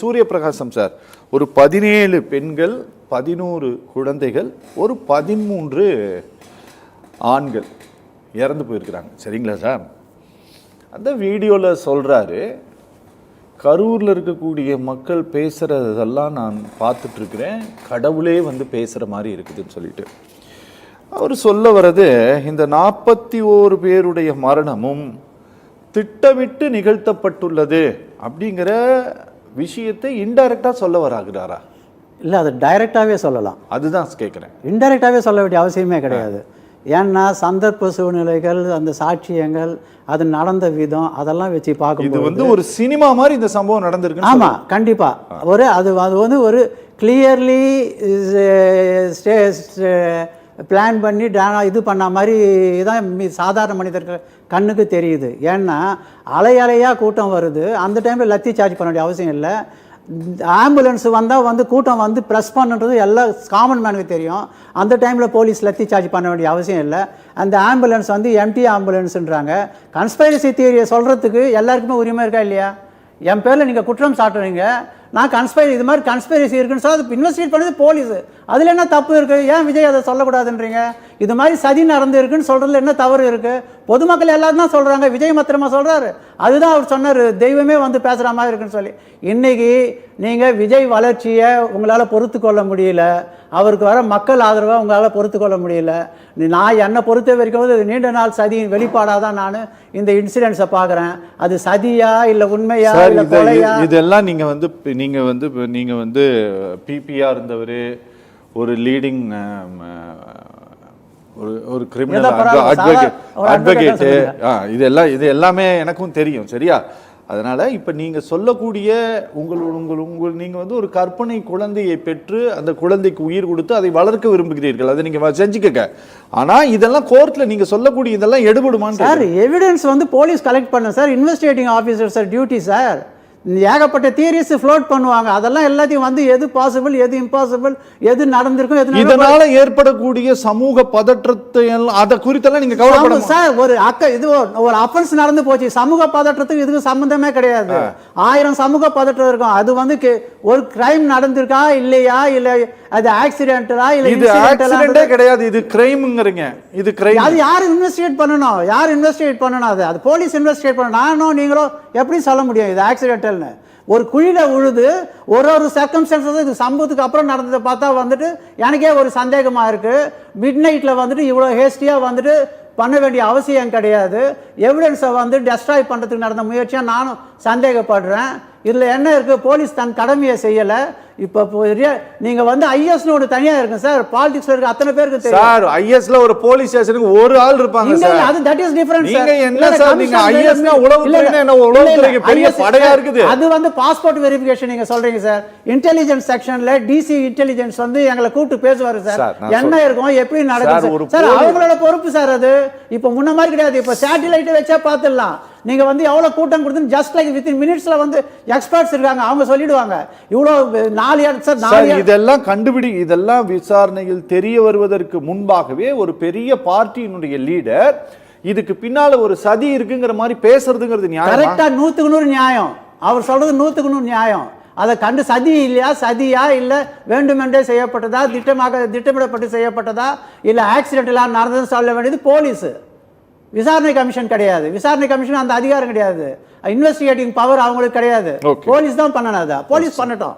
சூரிய பிரகாசம் சார், ஒரு 17 பெண்கள், 11 குழந்தைகள், ஒரு 13 ஆண்கள் இறந்து போயிருக்கிறாங்க. சரிங்களா சார்? அந்த வீடியோவில் சொல்கிறாரு, கரூரில் இருக்கக்கூடிய மக்கள் பேசுகிறதெல்லாம் நான் பார்த்துட்ருக்கிறேன், கடவுளே வந்து பேசுகிற மாதிரி இருக்குதுன்னு சொல்லிட்டு அவர் சொல்ல வர்றது, இந்த 41 பேருடைய மரணமும் திட்டமிட்டு நிகழ்த்தப்பட்டுள்ளது அப்படிங்கிற விஷயத்தை இன்டைரக்டாக சொல்ல வராகிறாரா? இல்லை, அது டைரெக்டாகவே சொல்லலாம். அதுதான் கேட்குறேன். இன்டைரக்டாகவே சொல்ல வேண்டிய அவசியமே கிடையாது. ஏன்னா சந்தர்ப்ப சூழ்நிலைகள், அந்த சாட்சியங்கள், அது நடந்த விதம், அதெல்லாம் வச்சு பார்க்கும். இது வந்து ஒரு சினிமா மாதிரி இந்த சம்பவம் நடந்திருக்கு. ஆமாம், கண்டிப்பாக. அது வந்து ஒரு கிளியர்லி பிளான் பண்ணி இது பண்ண மாதிரி தான் சாதாரண மனிதர்கள் கண்ணுக்கு தெரியுது. ஏன்னா அலையாக கூட்டம் வருது, அந்த டைமில் லத்தி சார்ஜ் பண்ண வேண்டிய அவசியம் இல்லை. ஆம்புலன்ஸ் வந்தால் வந்து கூட்டம் வந்து ப்ரெஸ் பண்ணுறது எல்லாம் காமன் மேனுக்கு தெரியும். அந்த டைமில் போலீஸ் லத்தி சார்ஜ் பண்ண வேண்டிய அவசியம் இல்லை. அந்த ஆம்புலன்ஸ் வந்து எம்டி ஆம்புலன்ஸுன்றாங்க. கன்ஸ்பைரசி தியரியை சொல்கிறதுக்கு எல்லாருக்குமே உரிமை இருக்கா இல்லையா? என் பேரில் நீங்கள் குற்றம் சாட்டுறீங்க, நான் இது மாதிரி கன்ஸ்பைரசி இருக்குன்னு சொல்லி அது இன்வெஸ்டிகேட் பண்ணது போலீஸு. அதில் என்ன தப்பு இருக்குது? ஏன் விஜய் அதை சொல்லக்கூடாதுன்றீங்க? இது மாதிரி சதி நடந்து இருக்குன்னு சொல்கிறதுல என்ன தவறு இருக்குது? பொதுமக்கள் எல்லாரும் தான் சொல்கிறாங்க, விஜய் மாத்திரமா சொல்கிறாரு. அதுதான் அவர் சொன்னார், தெய்வமே வந்து பேசுகிற மாதிரி இருக்குன்னு சொல்லி. இன்றைக்கி நீங்கள் விஜய் வளர்ச்சியை உங்களால் பொறுத்து கொள்ள முடியல, அவருக்கு வர மக்கள் ஆதரவாக உங்களால் பொறுத்து கொள்ள முடியல. நான் என்னை பொறுத்த வரைக்கும் நீண்ட நாள் சதியின் வெளிப்பாடாக தான் நான் இந்த இன்சிடென்ட்ஸை பார்க்குறேன். அது சதியா இல்லை உண்மையா இல்லை கொலையா? இதெல்லாம் நீங்கள் வந்து பிபிஆ இருந்தவர், ஒரு லீடிங் ஒரு கிரிமினல் அட்வொகேட்டு, இது எல்லாமே எனக்கும் தெரியும். சரியா? அதனால் இப்போ நீங்கள் சொல்லக்கூடிய நீங்கள் வந்து ஒரு கற்பனை குழந்தையை பெற்று அந்த குழந்தைக்கு உயிர் கொடுத்து அதை வளர்க்க விரும்புகிறீர்கள், அதை நீங்கள் செஞ்சுக்க. ஆனால் இதெல்லாம் கோர்ட்டில் நீங்கள் சொல்லக்கூடிய இதெல்லாம் எடுபடுமான்னு சார்? எவிடன்ஸ் வந்து போலீஸ் கலெக்ட் பண்ண sir, investigating officer sir duty sir. ஏகப்பட்ட தியரிஸ் ஃப்ளோட் பண்ணுவாங்க, அதெல்லாம் எல்லாத்தையும் வந்து எது பாசிபிள், எது இம்பாசிபிள், எது நடந்திருக்கும், எது இதனால ஏற்படக்கூடிய சமூக பதற்றத்தை அதை குறித்தெல்லாம் நீங்க கவலைப்படணும் சார். இது ஒரு அஃபென்ஸ் நடந்து போச்சு, சமூக பதற்றத்துக்கு இதுக்கு சம்பந்தமே கிடையாது. 1000 சமூக பதற்றம் இருக்கும். அது வந்து ஒரு கிரைம் நடந்திருக்கா இல்லையா, இல்ல அது ஆக்சிடென்டா இல்ல இது ஆக்சிடென்ட்டே கிடையாது, இது கிரைம்ங்கறீங்க. இது கிரைம். அது யார் இன்வெஸ்டிகேட் பண்ணணும்? அது போலீஸ் இன்வெஸ்டிகேட் பண்ணணும். நானும் நீங்களோ எப்படி சொல்ல முடியும் இது ஆக்சிடென்டல்னு? ஒரு குழியில உழுது ஒரு சர்க்கம்ஸ்டன்சஸ் இது சம்பவத்துக்கு அப்புறம் நடந்ததை பார்த்தா வந்துட்டு எனக்கே ஒரு சந்தேகமா இருக்கு. மிட் நைட்ல வந்துட்டு இவ்வளவு ஹேஸ்டியா வந்துட்டு பண்ண வேண்டிய அவசியம் கிடையாது. எவிடன்ஸை வந்து டெஸ்ட்ராய் பண்ணுறதுக்கு நடந்த முயற்சியாக நானும் சந்தேகப்படுறேன். இதில் என்ன இருக்குது? போலீஸ் தன் கடமையை செய்யலை. இப்போ நீங்கள் வந்து ஐஎஸ்னு ஒன்று தனியாக இருக்கு சார், பாலிடிக்ஸில் இருக்க அத்தனை பேருக்கு தெரியும் சார். ஐஎஸ்ல ஒரு போலீஸ் ஸ்டேஷனுக்கு ஒரு ஆள் இருப்பாங்க சார். அது தட் இஸ் டிஃபரண்ட் சார். நீங்க என்ன சார், நீங்க ஐஎஸ்னா உளவுத்துறைனா என்ன, உளவுத்துறைக்கு பெரிய படையா இருக்குது. அது வந்து பாஸ்போர்ட் வெரிஃபிகேஷன் நீங்க சொல்றீங்க சார். இன்டெலிஜென்ஸ் செக்ஷன்ல டிசி இன்டெலிஜென்ஸ் வந்து எங்களை கூப்பிட்டு பேசுவாரு சார். என்ன இருக்கும், எப்படி நடக்கும் சார், அவங்களோட பொறுப்பு சார் அது. இப்போ முன்ன மாதிரி கிடையாது. இப்போ சேட்டலைட் வச்சா பார்த்துடலாம். நீங்க வந்து எவ்வளவு கூட்டம் கொடுத்து ஜஸ்ட் லைக் வித்தின் மினிட்ஸ்ல வந்து எக்ஸ்பர்ட்ஸ் இருக்காங்க, அவங்க சொல்லிடுவாங்க. இவ்வளவு 4 இதெல்லாம் விசாரணையில் தெரிய வருவதற்கு முன்பாகவே ஒரு பெரிய பார்ட்டியினுடைய லீடர் இதுக்கு பின்னால ஒரு சதி இருக்குங்கிற மாதிரி பேசுறதுங்கிறது நியாயம். கரெக்டா 100க்கு 100 நியாயம். அவர் சொல்றது 100க்கு 100 நியாயம். அதை கண்டு சதியா இல்ல வேண்டுமென்றே செய்யப்பட்டதா, திட்டமிடப்பட்டு செய்யப்பட்டதா, இல்ல ஆக்சிடென்டலா நடந்ததுன்னு சொல்ல வேண்டியது போலீஸ். விசாரணை கமிஷன் கிடையாது. விசாரணை கமிஷன் அந்த அதிகாரம் கிடையாது. இன்வெஸ்டிகேட்டிங் பவர் அவங்களுக்கு கிடையாது. போலீஸ் தான் பண்ணணும். அதை போலீஸ் பண்ணட்டும்.